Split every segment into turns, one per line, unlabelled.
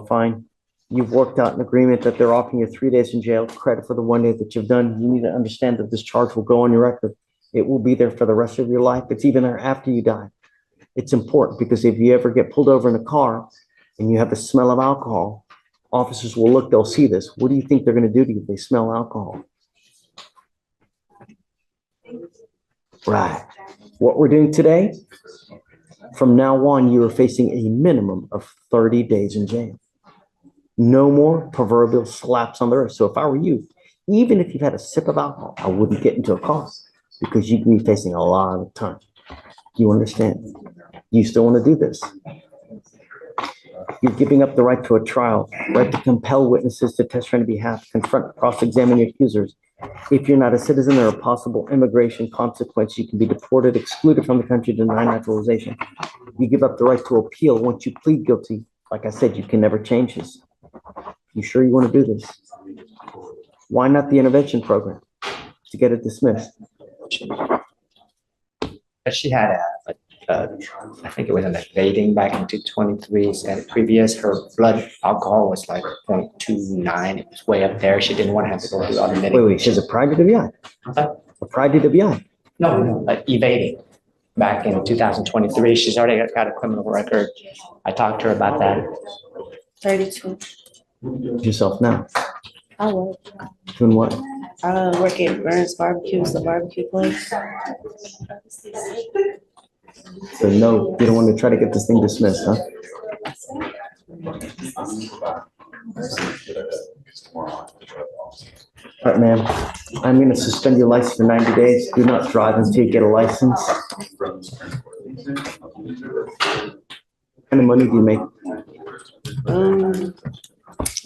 fine. You've worked out an agreement that they're offering you 3 days in jail, credit for the 1 day that you've done. You need to understand that this charge will go on your record. It will be there for the rest of your life. It's even there after you die. It's important because if you ever get pulled over in a car and you have the smell of alcohol, officers will look, they'll see this. What do you think they're going to do to you if they smell alcohol? Right. What we're doing today, from now on, you are facing a minimum of 30 days in jail. No more proverbial slaps on the wrist. So if I were you, even if you've had a sip of alcohol, I wouldn't get into a car because you can be facing a lot of time. You understand? You still want to do this? You're giving up the right to a trial, right to compel witnesses to testify on your behalf, confront, cross-examine your accusers. If you're not a citizen, there are possible immigration consequences. You can be deported, excluded from the country, denied naturalization. You give up the right to appeal. Once you plead guilty, like I said, you can never change this. You sure you want to do this? Why not the intervention program to get it dismissed?
She had I think it was an evading back in 2023. And previous, her blood alcohol was like 0.29. It was way up there. She didn't want to have to go through other medication.
Wait, she's a prior DWI? A prior DWI?
No, evading. Back in 2023, she's already got a criminal record. I talked to her about that.
32.
Yourself now?
I work.
Doing what?
I work at Burns Barbecue, it's a barbecue place.
So no, you don't want to try to get this thing dismissed, huh? All right, ma'am. I'm going to suspend your license for 90 days. Do not drive until you get a license. What kind of money do you make?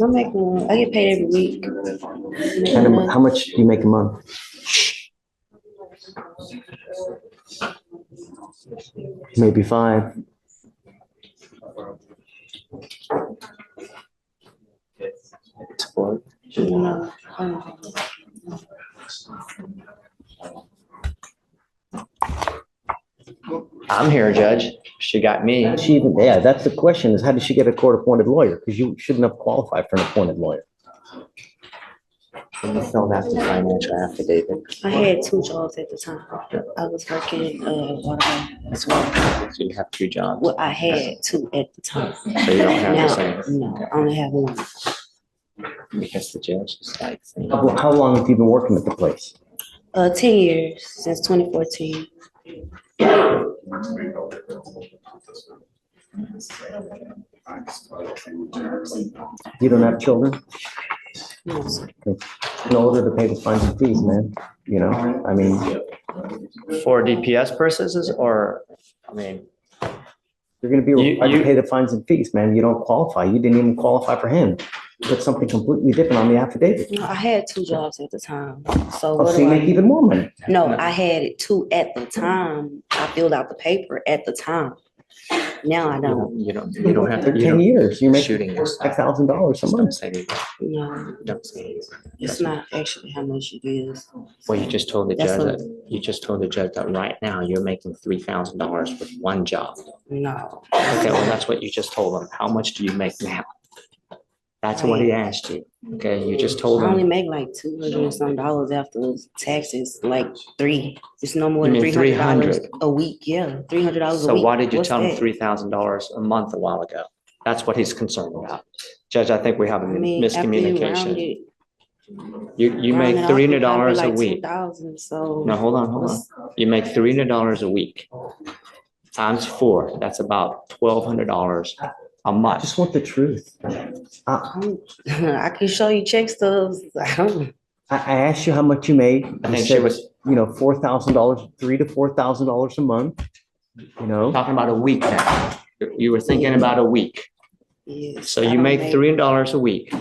I get paid every week.
And how much do you make a month? Maybe 5.
I'm here, Judge. She got me.
Yeah, that's the question is how did she get a court-appointed lawyer? Because you shouldn't have qualified for an appointed lawyer.
You filled out the financial affidavit.
I had 2 jobs at the time. I was working water as well.
So you have 2 jobs?
Well, I had 2 at the time.
So you don't have
Now,
the same?
no, I only have 1.
Because the judge is like saying.
How long have you been working at the place?
10 years, since 2014.
You don't have children?
No, sir.
In order to pay the fines and fees, man, you know, I mean.
For DPS purposes or, I mean.
You're gonna be required to pay the fines and fees, man. You don't qualify. You didn't even qualify for him. Put something completely different on the affidavit.
No, I had 2 jobs at the time. So
Oh, so you make even more money.
No, I had 2 at the time. I filled out the paper at the time. Now I don't.
You don't have to.
10 years, you make
shooting
$5,000 a month.
No,
Don't say it.
it's not actually how much it is.
Well, you just told the
That's
judge
what-
that right now you're making $3,000 with 1 job.
No.
Okay, well, that's what you just told him. How much do you make now? That's what he asked you. Okay, you just told
I only
him.
make like $200 and some after taxes, like 3. It's no more
You
than
mean
$300
$300?
a week. Yeah, $300 a
So
week.
why did you
What's
tell him
that?
$3,000 a month a while ago? That's what he's concerned about. Judge, I think we have a
I mean, after you round
miscommunication.
it,
You
round
make
it off, it's
$300
probably
a
like
week.
2,000. So
No, hold on. You make $300 a week. Times 4, that's about $1,200 a
I
month.
just want the truth.
I can show you check stubs. I don't.
I asked you how much you made.
I
You
think she
said,
was
you know, $4,000, $3,000 to $4,000 a month, you know?
talking about a week now. You were thinking about a week.
Yes,
So
I
you
don't
make $300 a week.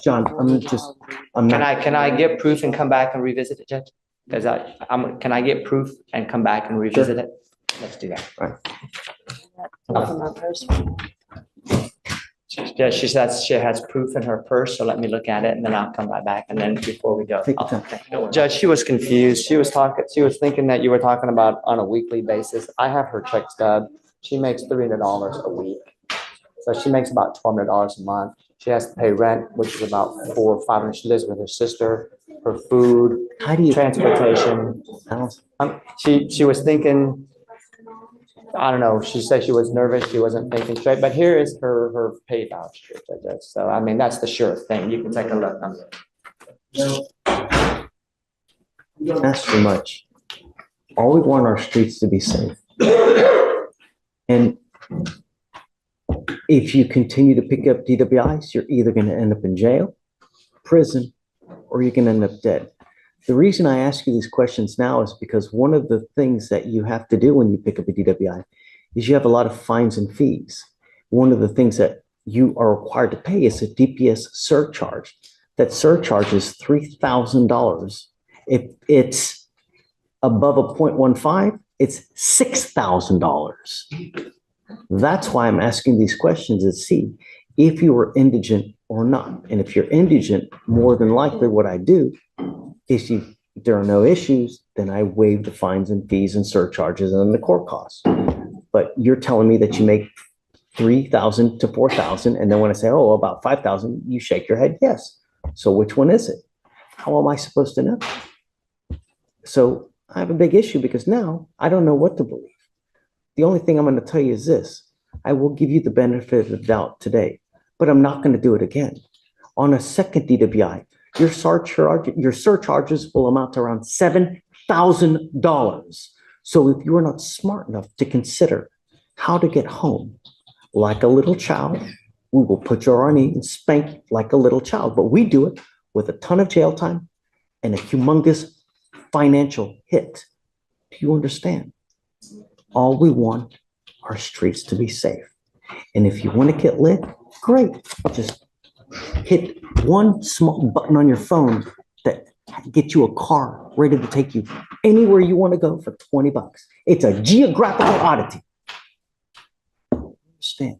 John, I'm
Can
not,
I get proof and come back and revisit it, Judge? Because can I get proof and come back and revisit it? Let's do that.
Look at my purse.
Yeah, she says she has proof in her purse, so let me look at it and then I'll come right back. And then before we go.
Take your time.
Judge, she was confused. She was thinking that you were talking about on a weekly basis. I have her check stub. She makes $300 a week. So she makes about $1,200 a month. She has to pay rent, which is about $400 or $500. She lives with her sister, her food,
How do you?
transportation. She was thinking, I don't know, she said she was nervous, she wasn't thinking straight, but here is her pay voucher, I guess. So, I mean, that's the sure thing. You can take a look.
That's too much. All we want our streets to be safe. And if you continue to pick up DWIs, you're either going to end up in jail, prison, or you're going to end up dead. The reason I ask you these questions now is because one of the things that you have to do when you pick up a DWI is you have a lot of fines and fees. One of the things that you are required to pay is a DPS surcharge. That surcharge is $3,000. If it's above a 0.15, it's $6,000. That's why I'm asking these questions to see if you are indigent or not. And if you're indigent, more than likely what I do is if there are no issues, then I waive the fines and fees and surcharges and the court costs. But you're telling me that you make $3,000 to $4,000, and then when I say, oh, about $5,000, you shake your head, yes. So which one is it? How am I supposed to know? So I have a big issue because now I don't know what to believe. The only thing I'm going to tell you is this. I will give you the benefit of the doubt today, but I'm not going to do it again. On a second DWI, your surcharges will amount to around $7,000. So if you are not smart enough to consider how to get home like a little child, we will put you on our knee and spank you like a little child. But we do it with a ton of jail time and a humongous financial hit. Do you understand? All we want are streets to be safe. And if you want to get lit, great. Just hit one small button on your phone that gets you a car ready to take you anywhere you want to go for $20. It's a geographical oddity. Understand?